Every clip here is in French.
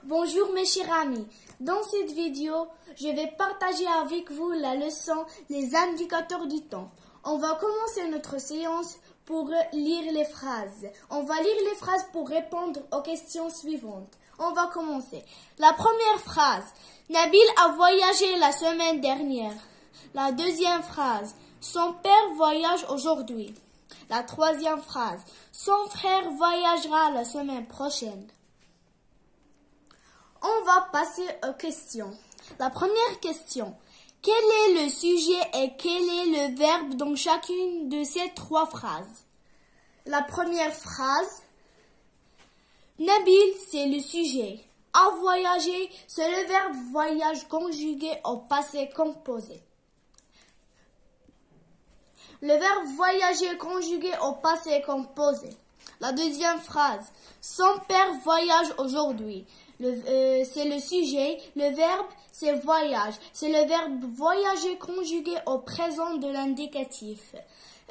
Bonjour mes chers amis, dans cette vidéo, je vais partager avec vous la leçon Les indicateurs du temps. On va commencer notre séance pour lire les phrases. On va lire les phrases pour répondre aux questions suivantes. On va commencer. La première phrase, Nabil a voyagé la semaine dernière. La deuxième phrase, son père voyage aujourd'hui. La troisième phrase, son frère voyagera la semaine prochaine. On va passer aux questions. La première question. Quel est le sujet et quel est le verbe dans chacune de ces trois phrases? La première phrase. Nabil, c'est le sujet. A voyager, c'est le verbe voyage conjugué au passé composé. Le verbe voyager conjugué au passé composé. La deuxième phrase. Son père voyage aujourd'hui. C'est le sujet. Le verbe, c'est voyage. C'est le verbe voyager conjugué au présent de l'indicatif.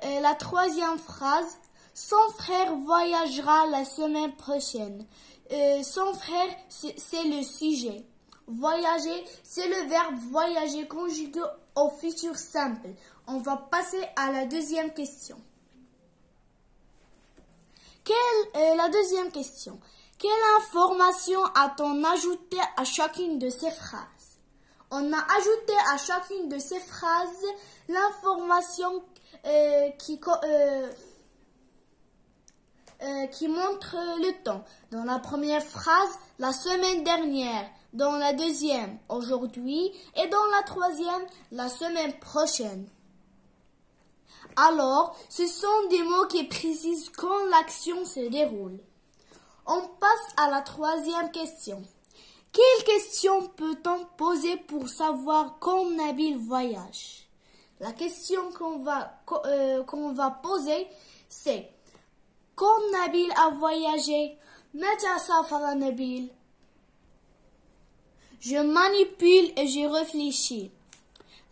La troisième phrase. Son frère voyagera la semaine prochaine. Son frère, c'est le sujet. Voyager, c'est le verbe voyager conjugué au futur simple. On va passer à la deuxième question. La deuxième question. Quelle information a-t-on ajouté à chacune de ces phrases? On a ajouté à chacune de ces phrases l'information qui montre le temps. Dans la première phrase, la semaine dernière. Dans la deuxième, aujourd'hui. Et dans la troisième, la semaine prochaine. Alors, ce sont des mots qui précisent quand l'action se déroule. On passe à la troisième question. Quelle question peut-on poser pour savoir quand Nabil voyage? La question qu'on va poser, c'est quand Nabil a voyagé, متى سافر Nabil? Je manipule et je réfléchis.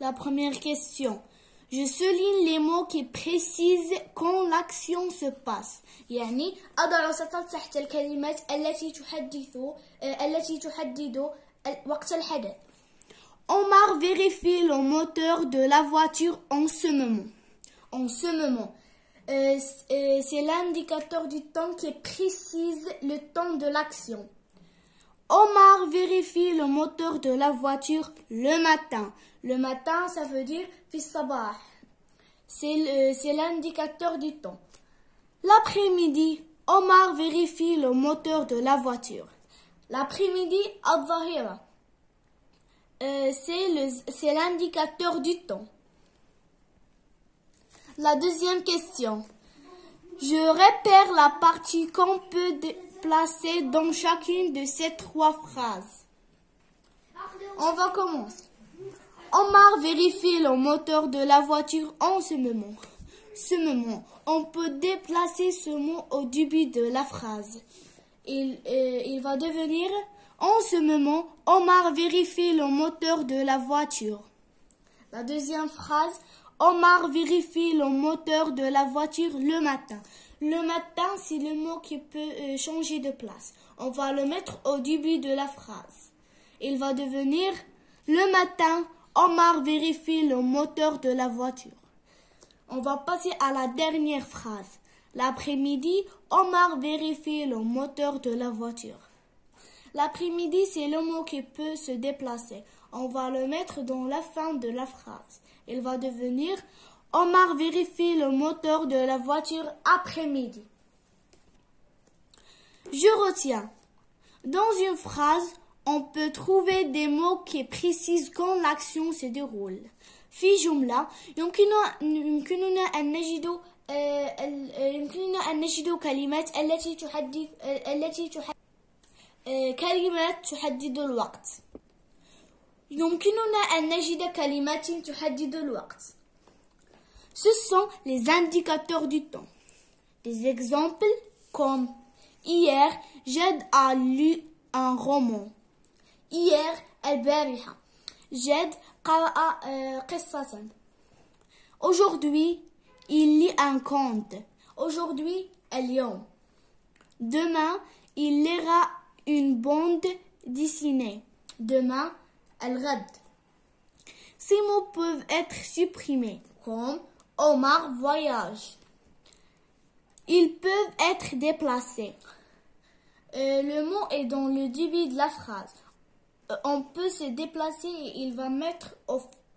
La première question. Je souligne les mots qui précisent quand l'action se passe. يعني أضع سطر تحت الكلمات التي تحدد وقت الحدث. Omar vérifie le moteur de la voiture en ce moment. En ce moment. C'est l'indicateur du temps qui précise le temps de l'action. Omar vérifie le moteur de la voiture le matin. Le matin, ça veut dire fi sabah. C'est l'indicateur du temps. L'après-midi, Omar vérifie le moteur de la voiture. L'après-midi, al-zahira. C'est l'indicateur du temps. La deuxième question. Je répère la partie qu'on peut placer dans chacune de ces trois phrases. On va commencer. Omar vérifie le moteur de la voiture en ce moment. Ce moment, on peut déplacer ce mot au début de la phrase. Il va devenir en ce moment, Omar vérifie le moteur de la voiture. La deuxième phrase, Omar vérifie le moteur de la voiture le matin. Le matin, c'est le mot qui peut changer de place. On va le mettre au début de la phrase. Il va devenir le matin, Omar vérifie le moteur de la voiture. On va passer à la dernière phrase. L'après-midi, Omar vérifie le moteur de la voiture. L'après-midi, c'est le mot qui peut se déplacer. On va le mettre dans la fin de la phrase. Il va devenir Omar vérifie le moteur de la voiture après-midi. Je retiens. Dans une phrase, on peut trouver des mots qui précisent quand l'action se déroule. في جملة يمكننا أن نجد كلمات كلمات تحدد الوقت. يمكننا أن نجد كلمات تحدد الوقت. Ce sont les indicateurs du temps. Des exemples comme hier, Jed a lu un roman. Hier, البارحة. Jed قرأ قصة. Aujourd'hui, il lit un conte. Aujourd'hui, اليوم. Demain, il lira une bande dessiner. Demain, الغد. Ces mots peuvent être supprimés, comme Omar voyage. Ils peuvent être déplacés. Le mot est dans le début de la phrase. On peut se déplacer et il va mettre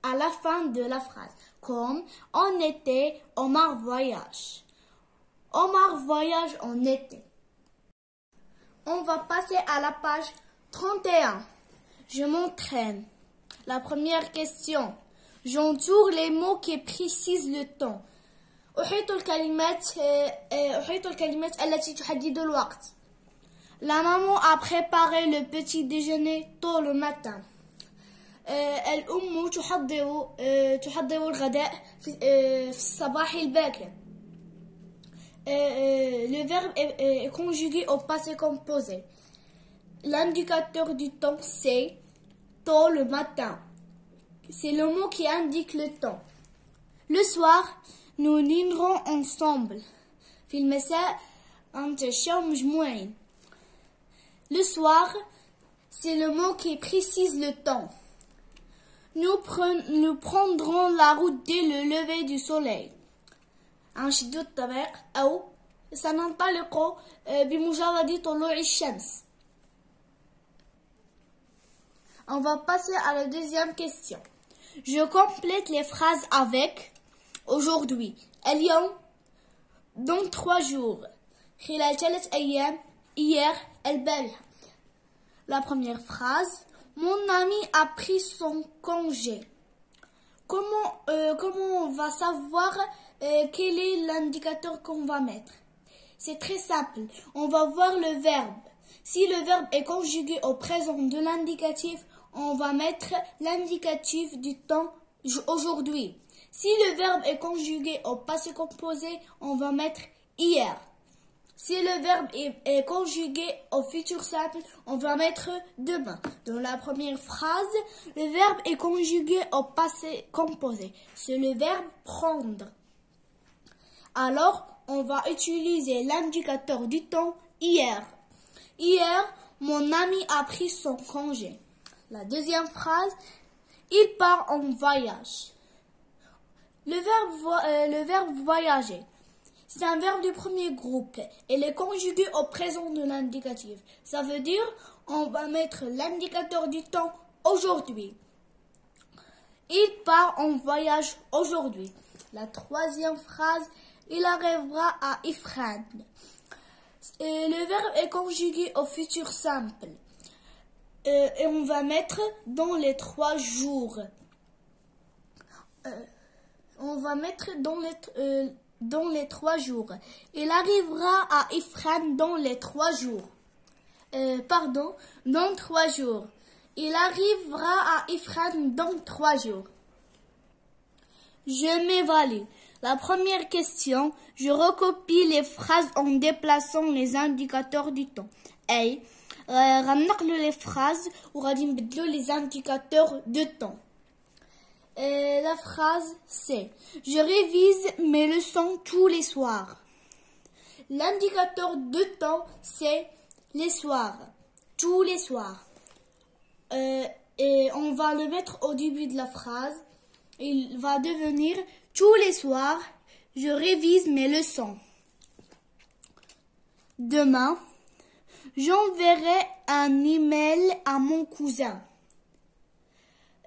à la fin de la phrase. Comme en été, Omar voyage. Omar voyage en été. On va passer à la page 31. Je m'entraîne. La première question. J'entoure les mots qui précisent le temps. أحيط الكلمات التي تحدد الوقت. La maman a préparé le petit déjeuner tôt le matin. الأم تحضر الغداء في الصباح الباكر. Le verbe est conjugué au passé composé. L'indicateur du temps, c'est tôt le matin. C'est le mot qui indique le temps. Le soir, nous dînerons ensemble. في المساء نتعشاو مجموعين. Le soir, c'est le mot qui précise le temps. Nous prendrons la route dès le lever du soleil. نشدو الطريق أو سننطلق بمجرد طلوع الشمس. On va passer à la deuxième question. Je complète les phrases avec aujourd'hui. اليوم, dans 3 jours. خلال 3 أيام. Hier, البارحة. La première phrase. Mon ami a pris son congé. Comment on va savoir quel est l'indicateur qu'on va mettre? C'est très simple. On va voir le verbe. Si le verbe est conjugué au présent de l'indicatif, on va mettre l'indicatif du temps aujourd'hui. Si le verbe est conjugué au passé composé, on va mettre hier. Si le verbe est conjugué au futur simple, on va mettre demain. Dans la première phrase, le verbe est conjugué au passé composé. C'est le verbe prendre. Alors, on va utiliser l'indicateur du temps hier. Hier, mon ami a pris son congé. La deuxième phrase, il part en voyage. Le verbe voyager. C'est un verbe du premier groupe. Il est conjugué au présent de l'indicatif. Ça veut dire, on va mettre l'indicateur du temps aujourd'hui. Il part en voyage aujourd'hui. La troisième phrase, il arrivera à Ifrane. Le verbe est conjugué au futur simple. Et on va mettre dans les 3 jours. On va mettre dans les 3 jours. Il arrivera à Ifrane dans les 3 jours. Dans 3 jours. Il arrivera à Ifrane dans 3 jours. Je m'évalue. La première question, je recopie les phrases en déplaçant les indicateurs du temps. أي غنقلوا les phrases وغادي نبدلوا les indicateurs de temps. La phrase c'est je révise mes leçons tous les soirs. L'indicateur de temps c'est les soirs, tous les soirs. Et on va le mettre au début de la phrase. Il va devenir tous les soirs, je révise mes leçons. Demain, j'enverrai un email à mon cousin.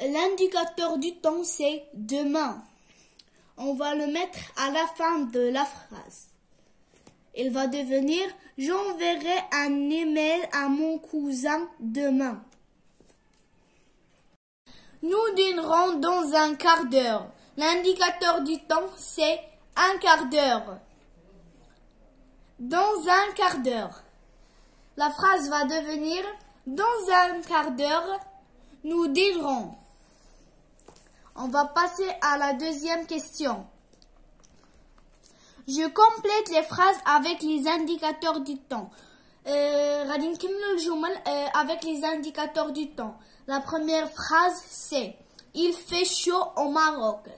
L'indicateur du temps, c'est demain. On va le mettre à la fin de la phrase. Il va devenir j'enverrai un email à mon cousin demain. Nous dînerons dans un quart d'heure. L'indicateur du temps, c'est un quart d'heure. Dans un quart d'heure. La phrase va devenir dans un quart d'heure, nous dînerons. On va passer à la deuxième question. Je complète les phrases avec les indicateurs du temps. غادي نكملوا الجمل avec les indicateurs du temps. La première phrase c'est il fait chaud au Maroc.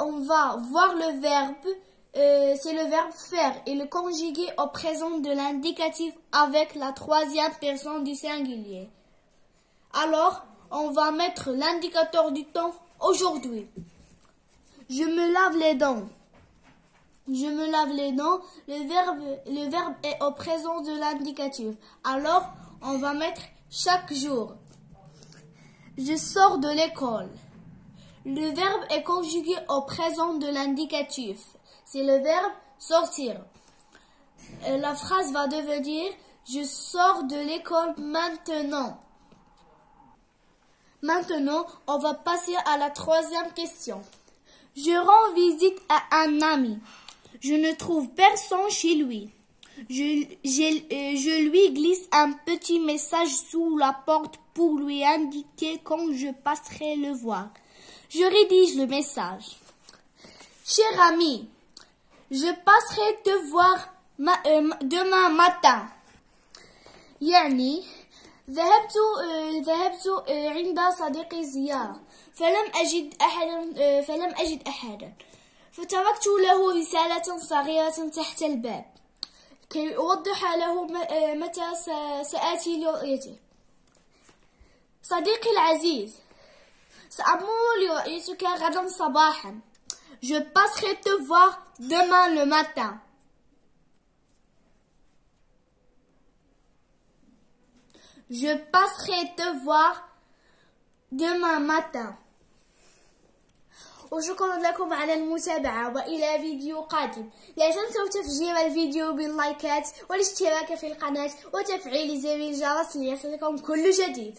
On va voir le verbe c'est le verbe faire et le conjugué au présent de l'indicatif avec la troisième personne du singulier. Alors, on va mettre l'indicateur du temps aujourd'hui. Je me lave les dents. Je me lave les dents. Le verbe est au présent de l'indicatif. Alors, on va mettre chaque jour. Je sors de l'école. Le verbe est conjugué au présent de l'indicatif. C'est le verbe sortir. La phrase va devenir je sors de l'école maintenant. Maintenant, on va passer à la troisième question. Je rends visite à un ami. Je ne trouve personne chez lui. Je lui glisse un petit message sous la porte pour lui indiquer quand je passerai le voir. Je rédige le message. Cher ami, je passerai te voir demain matin. يعني ذهبت عند صديقي زيارة فلم أجد أحدا فتركت له رسالة صغيرة تحت الباب كي أوضح له متى سآتي لرؤيته. صديقي العزيز، سأمر لرؤيتك غدا صباحا. Je passerai te voir demain le matin. Je passerai te voir demain matin. وشكرا لكم على المتابعة وإلى فيديو قادم. لا تنسوا تفجير الفيديو باللايكات والاشتراك في القناة وتفعيل زر الجرس ليصلكم كل جديد.